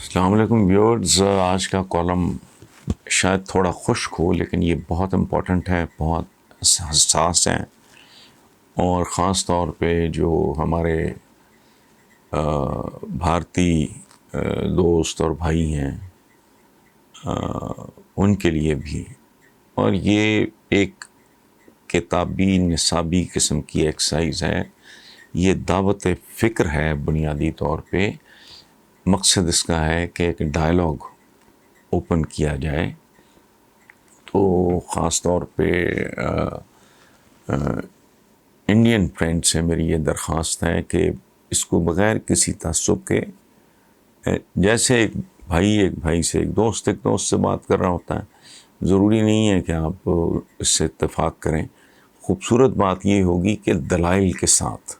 السلام علیکم ویورز. آج کا کالم شاید تھوڑا خشک ہو لیکن یہ بہت امپورٹنٹ ہے، بہت حساس ہے، اور خاص طور پہ جو ہمارے بھارتی دوست اور بھائی ہیں ان کے لیے بھی. اور یہ ایک کتابی نصابی قسم کی ایکسرسائز ہے. یہ دعوت فکر ہے بنیادی طور پہ. مقصد اس کا ہے کہ ایک ڈائلاگ اوپن کیا جائے. تو خاص طور پہ انڈین فرینڈ سے میری یہ درخواست ہے کہ اس کو بغیر کسی تعصب کے، جیسے ایک بھائی سے، ایک دوست سے بات کر رہا ہوتا ہے، ضروری نہیں ہے کہ آپ اس سے اتفاق کریں. خوبصورت بات یہ ہوگی کہ دلائل کے ساتھ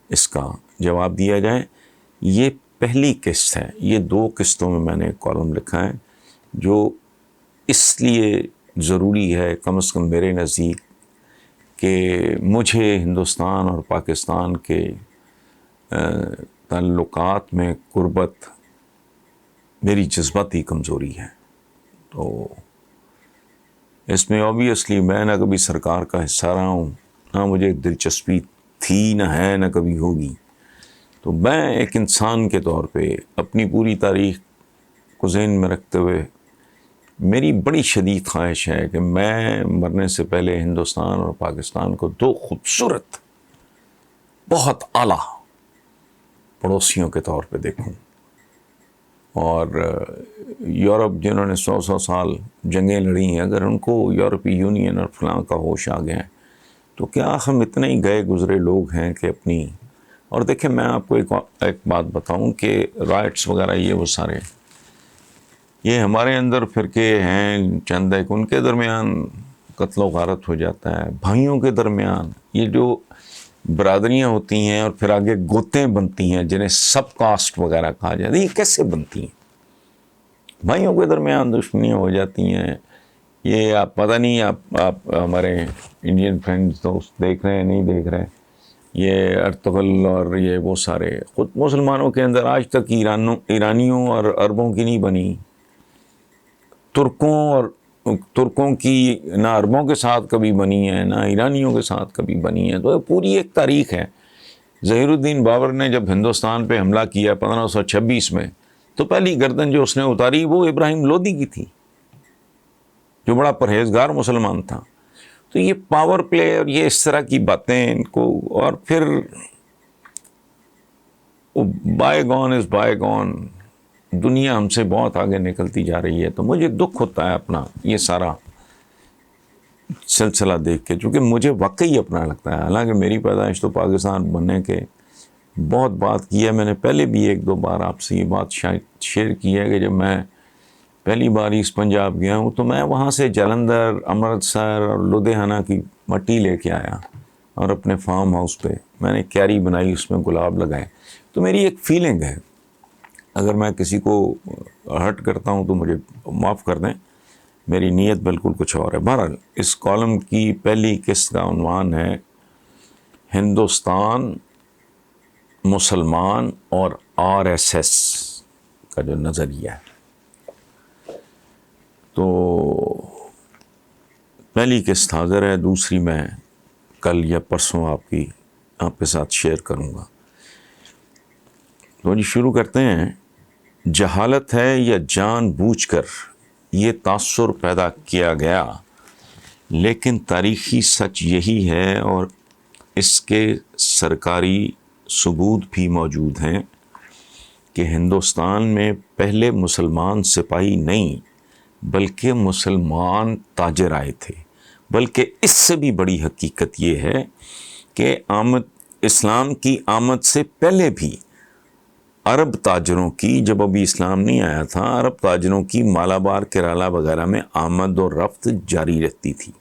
اس کا جواب دیا جائے. یہ پہلی قسط ہے. یہ 2 قسطوں میں نے کالم لکھا ہے جو اس لیے ضروری ہے، کم از کم میرے نزدیک، کہ مجھے ہندوستان اور پاکستان کے تعلقات میں قربت میری جذباتی کمزوری ہے. تو اس میں اوبیسلی میں نہ کبھی سرکار کا حصہ رہا ہوں، نہ مجھے دلچسپی تھی، نہ ہے، نہ کبھی ہوگی. تو میں ایک انسان کے طور پہ اپنی پوری تاریخ کو ذہن میں رکھتے ہوئے میری بڑی شدید خواہش ہے کہ میں مرنے سے پہلے ہندوستان اور پاکستان کو 2 خوبصورت، بہت اعلیٰ پڑوسیوں کے طور پہ دیکھوں. اور یورپ جنہوں نے 100 سال جنگیں لڑی ہیں، اگر ان کو یورپی یونین اور فلاں کا ہوش آ گیا ہے تو کیا ہم اتنے ہی گئے گزرے لوگ ہیں کہ اپنی. اور دیکھیں، میں آپ کو ایک بات بتاؤں کہ رائٹس وغیرہ یہ وہ سارے، یہ ہمارے اندر فرقے ہیں چند ایک، ان کے درمیان قتل و غارت ہو جاتا ہے. بھائیوں کے درمیان یہ جو برادریاں ہوتی ہیں اور پھر آگے گوتیں بنتی ہیں جنہیں سب کاسٹ وغیرہ کہا جاتا ہے، یہ کیسے بنتی ہیں؟ بھائیوں کے درمیان دشمنیاں ہو جاتی ہیں. یہ آپ پتہ نہیں، آپ ہمارے انڈین فرینڈز دوست دیکھ رہے ہیں نہیں دیکھ رہے، یہ ارطغرل اور یہ وہ سارے خود مسلمانوں کے اندر آج تک ایرانیوں اور عربوں کی نہیں بنی. ترکوں کی نہ عربوں کے ساتھ کبھی بنی ہے، نہ ایرانیوں کے ساتھ کبھی بنی ہے. تو یہ پوری ایک تاریخ ہے. ظہیر الدین بابر نے جب ہندوستان پہ حملہ کیا 1526 میں، تو پہلی گردن جو اس نے اتاری وہ ابراہیم لودھی کی تھی، جو بڑا پرہیزگار مسلمان تھا. تو یہ پاور پلے اور یہ اس طرح کی باتیں ان کو، اور پھر bygone is bygone. دنیا ہم سے بہت آگے نکلتی جا رہی ہے. تو مجھے دکھ ہوتا ہے اپنا یہ سارا سلسلہ دیکھ کے، چونکہ مجھے واقعی اپنا لگتا ہے. حالانکہ میری پیدائش تو پاکستان بننے کے بہت بات کی ہے. میں نے پہلے بھی 1-2 بار آپ سے یہ بات شاید شیئر کی ہے کہ جب میں پہلی بار ایسٹ پنجاب گیا ہوں تو میں وہاں سے جلندھر، امرتسر اور لدھیانہ کی مٹی لے کے آیا، اور اپنے فارم ہاؤس پہ میں نے کیری بنائی، اس میں گلاب لگائے. تو میری ایک فیلنگ ہے. اگر میں کسی کو ہرٹ کرتا ہوں تو مجھے معاف کر دیں، میری نیت بالکل کچھ اور ہے. بہرحال اس کالم کی پہلی قسط کا عنوان ہے ہندوستان، مسلمان اور RSS کا جو نظریہ ہے. تو پہلی قسط حاضر ہے، دوسری میں کل یا پرسوں آپ کے ساتھ شیئر کروں گا. تو جی شروع کرتے ہیں. جہالت ہے یا جان بوجھ کر یہ تاثر پیدا کیا گیا، لیکن تاریخی سچ یہی ہے اور اس کے سرکاری ثبوت بھی موجود ہیں کہ ہندوستان میں پہلے مسلمان سپاہی نہیں بلکہ مسلمان تاجر آئے تھے. بلکہ اس سے بھی بڑی حقیقت یہ ہے کہ اسلام کی آمد سے پہلے بھی عرب تاجروں کی، جب ابھی اسلام نہیں آیا تھا، عرب تاجروں کی مالابار، کیرالا وغیرہ میں آمد و رفت جاری رہتی تھی،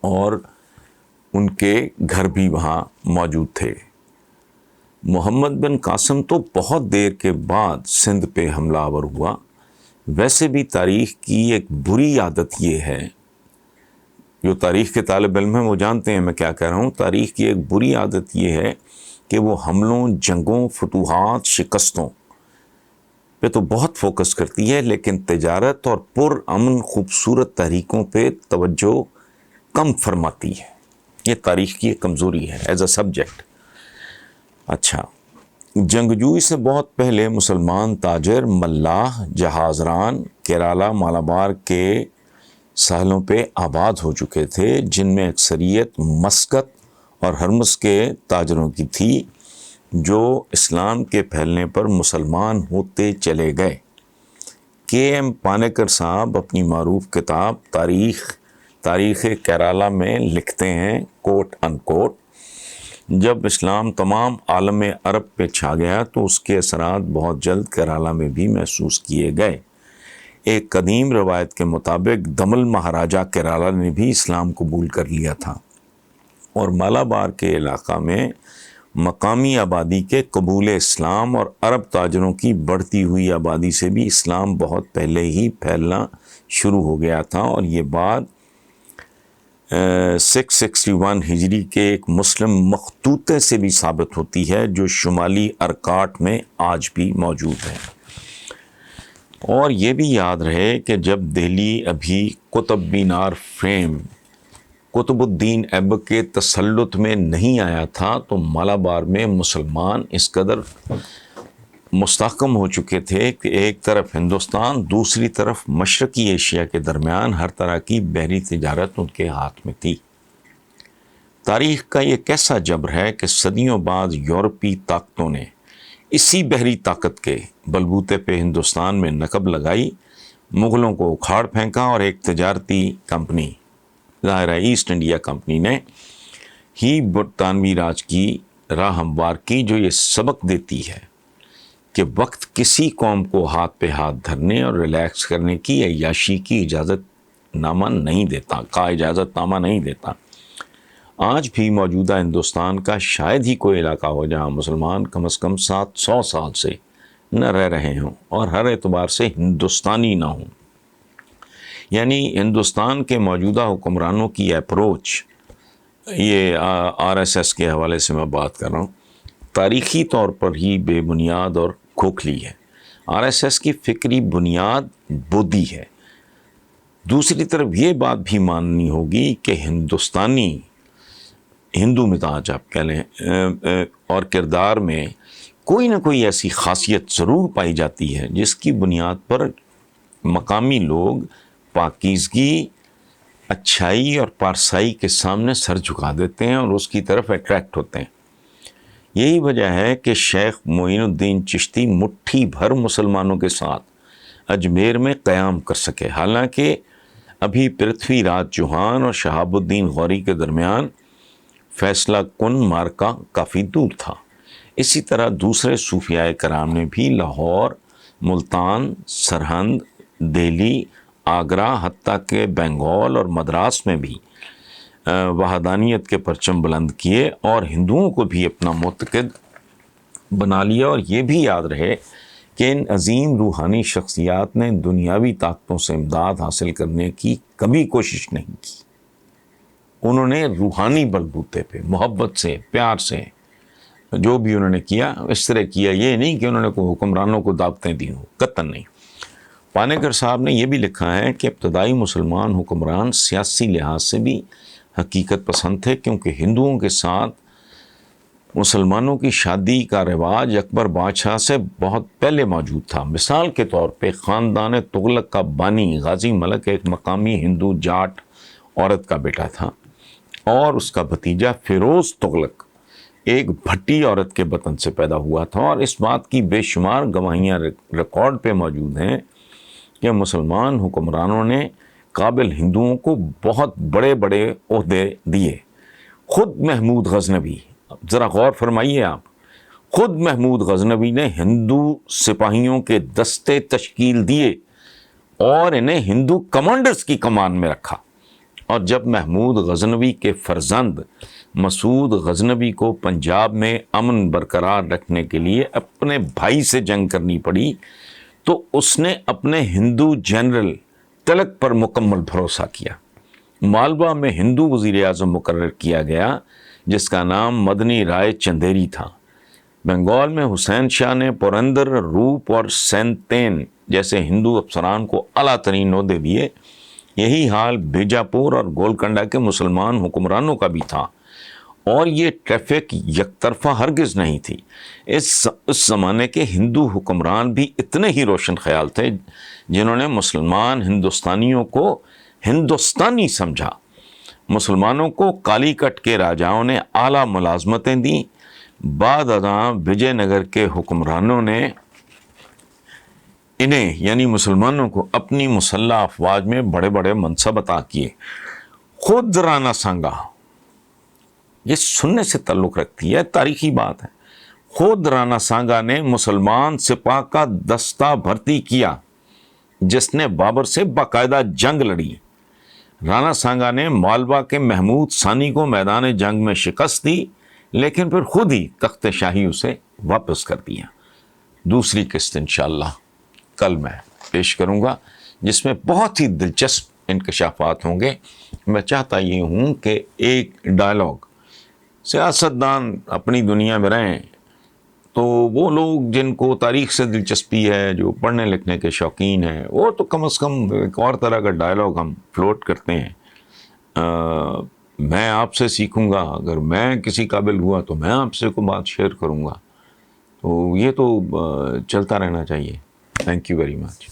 اور ان کے گھر بھی وہاں موجود تھے. محمد بن قاسم تو بہت دیر کے بعد سندھ پہ حملہ آور ہوا. ویسے بھی تاریخ کی ایک بری عادت یہ ہے، جو تاریخ کے طالب علم ہیں وہ جانتے ہیں میں کیا کہہ رہا ہوں. تاریخ کی ایک بری عادت یہ ہے کہ وہ حملوں، جنگوں، فتوحات، شکستوں پہ تو بہت فوکس کرتی ہے، لیکن تجارت اور پر امن خوبصورت تحریکوں پہ توجہ کم فرماتی ہے۔ یہ تاریخ کی ایک کمزوری ہے ایز اے سبجیکٹ۔ اچھا، جنگجوئی سے بہت پہلے مسلمان تاجر، ملاح، جہاز ران کیرالہ مالابار کے ساحلوں پہ آباد ہو چکے تھے، جن میں اکثریت مسقط اور ہرمز کے تاجروں کی تھی، جو اسلام کے پھیلنے پر مسلمان ہوتے چلے گئے۔ کے ایم پانیکر صاحب اپنی معروف کتاب تاریخ کیرالہ میں لکھتے ہیں کوٹ ان کوٹ، جب اسلام تمام عالم عرب پہ چھا گیا تو اس کے اثرات بہت جلد کیرالہ میں بھی محسوس کیے گئے۔ ایک قدیم روایت کے مطابق دمل مہاراجہ کیرالہ نے بھی اسلام قبول کر لیا تھا، اور مالابار کے علاقہ میں مقامی آبادی کے قبول اسلام اور عرب تاجروں کی بڑھتی ہوئی آبادی سے بھی اسلام بہت پہلے ہی پھیلنا شروع ہو گیا تھا، اور یہ بات 661 ہجری کے ایک مسلم مخطوطے سے بھی ثابت ہوتی ہے، جو شمالی ارکاٹ میں آج بھی موجود ہے۔ اور یہ بھی یاد رہے کہ جب دہلی ابھی قطب مینار فریم قطب الدین ایبک کے تسلط میں نہیں آیا تھا، تو مالابار میں مسلمان اس قدر مستحکم ہو چکے تھے کہ ایک طرف ہندوستان، دوسری طرف مشرقی ایشیا کے درمیان ہر طرح کی بحری تجارت ان کے ہاتھ میں تھی۔ تاریخ کا یہ کیسا جبر ہے کہ صدیوں بعد یورپی طاقتوں نے اسی بحری طاقت کے بلبوتے پہ ہندوستان میں نقب لگائی، مغلوں کو اکھاڑ پھینکا، اور ایک تجارتی کمپنی، ظاہر ہے ایسٹ انڈیا کمپنی نے ہی برطانوی راج کی راہ ہموار کی، جو یہ سبق دیتی ہے کہ وقت کسی قوم کو ہاتھ پہ ہاتھ دھرنے اور ریلیکس کرنے کی عیاشی کی اجازت نامہ نہیں دیتا۔ آج بھی موجودہ ہندوستان کا شاید ہی کوئی علاقہ ہو جہاں مسلمان کم از کم 700 سال سے نہ رہ رہے ہوں اور ہر اعتبار سے ہندوستانی نہ ہوں۔ یعنی ہندوستان کے موجودہ حکمرانوں کی اپروچ، یہ RSS کے حوالے سے میں بات کر رہا ہوں، تاریخی طور پر ہی بے بنیاد اور کھوکھلی ہے۔ RSS کی فکری بنیاد بودھی ہے۔ دوسری طرف یہ بات بھی ماننی ہوگی کہ ہندو مزاج آپ کہہ لیں اور کردار میں کوئی نہ کوئی ایسی خاصیت ضرور پائی جاتی ہے جس کی بنیاد پر مقامی لوگ پاکیزگی، اچھائی اور پارسائی کے سامنے سر جھکا دیتے ہیں اور اس کی طرف اٹریکٹ ہوتے ہیں۔ یہی وجہ ہے کہ شیخ معین الدین چشتی مٹھی بھر مسلمانوں کے ساتھ اجمیر میں قیام کر سکے، حالانکہ ابھی پرتھوی راج چوہان اور شہاب الدین غوری کے درمیان فیصلہ کن مارکا کافی دور تھا۔ اسی طرح دوسرے صوفیاء کرام نے بھی لاہور، ملتان، سرہند، دہلی، آگرہ، حتیٰ کہ بنگال اور مدراس میں بھی وحدانیت کے پرچم بلند کیے اور ہندوؤں کو بھی اپنا معتقد بنا لیا۔ اور یہ بھی یاد رہے کہ ان عظیم روحانی شخصیات نے دنیاوی طاقتوں سے امداد حاصل کرنے کی کبھی کوشش نہیں کی۔ انہوں نے روحانی بلبوتے پہ محبت سے، پیار سے جو بھی انہوں نے کیا اس طرح کیا، یہ نہیں کہ انہوں نے کوئی حکمرانوں کو دعوتیں دی ہوں، قطعاً نہیں۔ پانیکر صاحب نے یہ بھی لکھا ہے کہ ابتدائی مسلمان حکمران سیاسی لحاظ سے بھی حقیقت پسند تھے، کیونکہ ہندوؤں کے ساتھ مسلمانوں کی شادی کا رواج اکبر بادشاہ سے بہت پہلے موجود تھا۔ مثال کے طور پہ خاندان تغلق کا بانی غازی ملک ایک مقامی ہندو جاٹ عورت کا بیٹا تھا، اور اس کا بھتیجا فیروز تغلق ایک بھٹی عورت کے بطن سے پیدا ہوا تھا، اور اس بات کی بے شمار گواہیاں ریکارڈ پہ موجود ہیں کہ مسلمان حکمرانوں نے قابل ہندوؤں کو بہت بڑے بڑے عہدے دیے۔ خود محمود غزنوی، ذرا غور فرمائیے آپ، خود محمود غزنوی نے ہندو سپاہیوں کے دستے تشکیل دیے اور انہیں ہندو کمانڈرز کی کمان میں رکھا۔ اور جب محمود غزنوی کے فرزند مسعود غزنوی کو پنجاب میں امن برقرار رکھنے کے لیے اپنے بھائی سے جنگ کرنی پڑی، تو اس نے اپنے ہندو جنرل تلک پر مکمل بھروسہ کیا۔ مالوا میں ہندو وزیر اعظم مقرر کیا گیا جس کا نام مدنی رائے چندیری تھا۔ بنگال میں حسین شاہ نے پرندر، روپ اور سینتین جیسے ہندو افسران کو اعلیٰ ترین عہدے دیے۔ یہی حال بیجاپور اور گولکنڈہ کے مسلمان حکمرانوں کا بھی تھا، اور یہ ٹریفک یک طرفہ ہرگز نہیں تھی۔ اس زمانے کے ہندو حکمران بھی اتنے ہی روشن خیال تھے جنہوں نے مسلمان ہندوستانیوں کو ہندوستانی سمجھا۔ مسلمانوں کو کالی کٹ کے راجاؤں نے اعلیٰ ملازمتیں دیں۔ بعد ازاں وجے نگر کے حکمرانوں نے انہیں یعنی مسلمانوں کو اپنی مسلح افواج میں بڑے بڑے منصب عطا کیے۔ خود رانا سانگا، یہ سننے سے تعلق رکھتی ہے، تاریخی بات ہے، خود رانا سانگا نے مسلمان سپاہ کا دستہ بھرتی کیا جس نے بابر سے باقاعدہ جنگ لڑی۔ رانا سانگا نے مالوا کے محمود ثانی کو میدان جنگ میں شکست دی، لیکن پھر خود ہی تخت شاہی اسے واپس کر دیا۔ دوسری قسط انشاءاللہ کل میں پیش کروں گا، جس میں بہت ہی دلچسپ انکشافات ہوں گے۔ میں چاہتا یہ ہوں کہ ایک ڈائلاگ، سیاستدان اپنی دنیا میں رہیں تو وہ لوگ جن کو تاریخ سے دلچسپی ہے، جو پڑھنے لکھنے کے شوقین ہیں، وہ تو کم از کم ایک اور طرح کا ڈائلاگ ہم فلوٹ کرتے ہیں۔ میں آپ سے سیکھوں گا، اگر میں کسی قابل ہوا تو میں آپ سے کوئی بات شیئر کروں گا، تو یہ تو چلتا رہنا چاہیے۔ Thank you very much.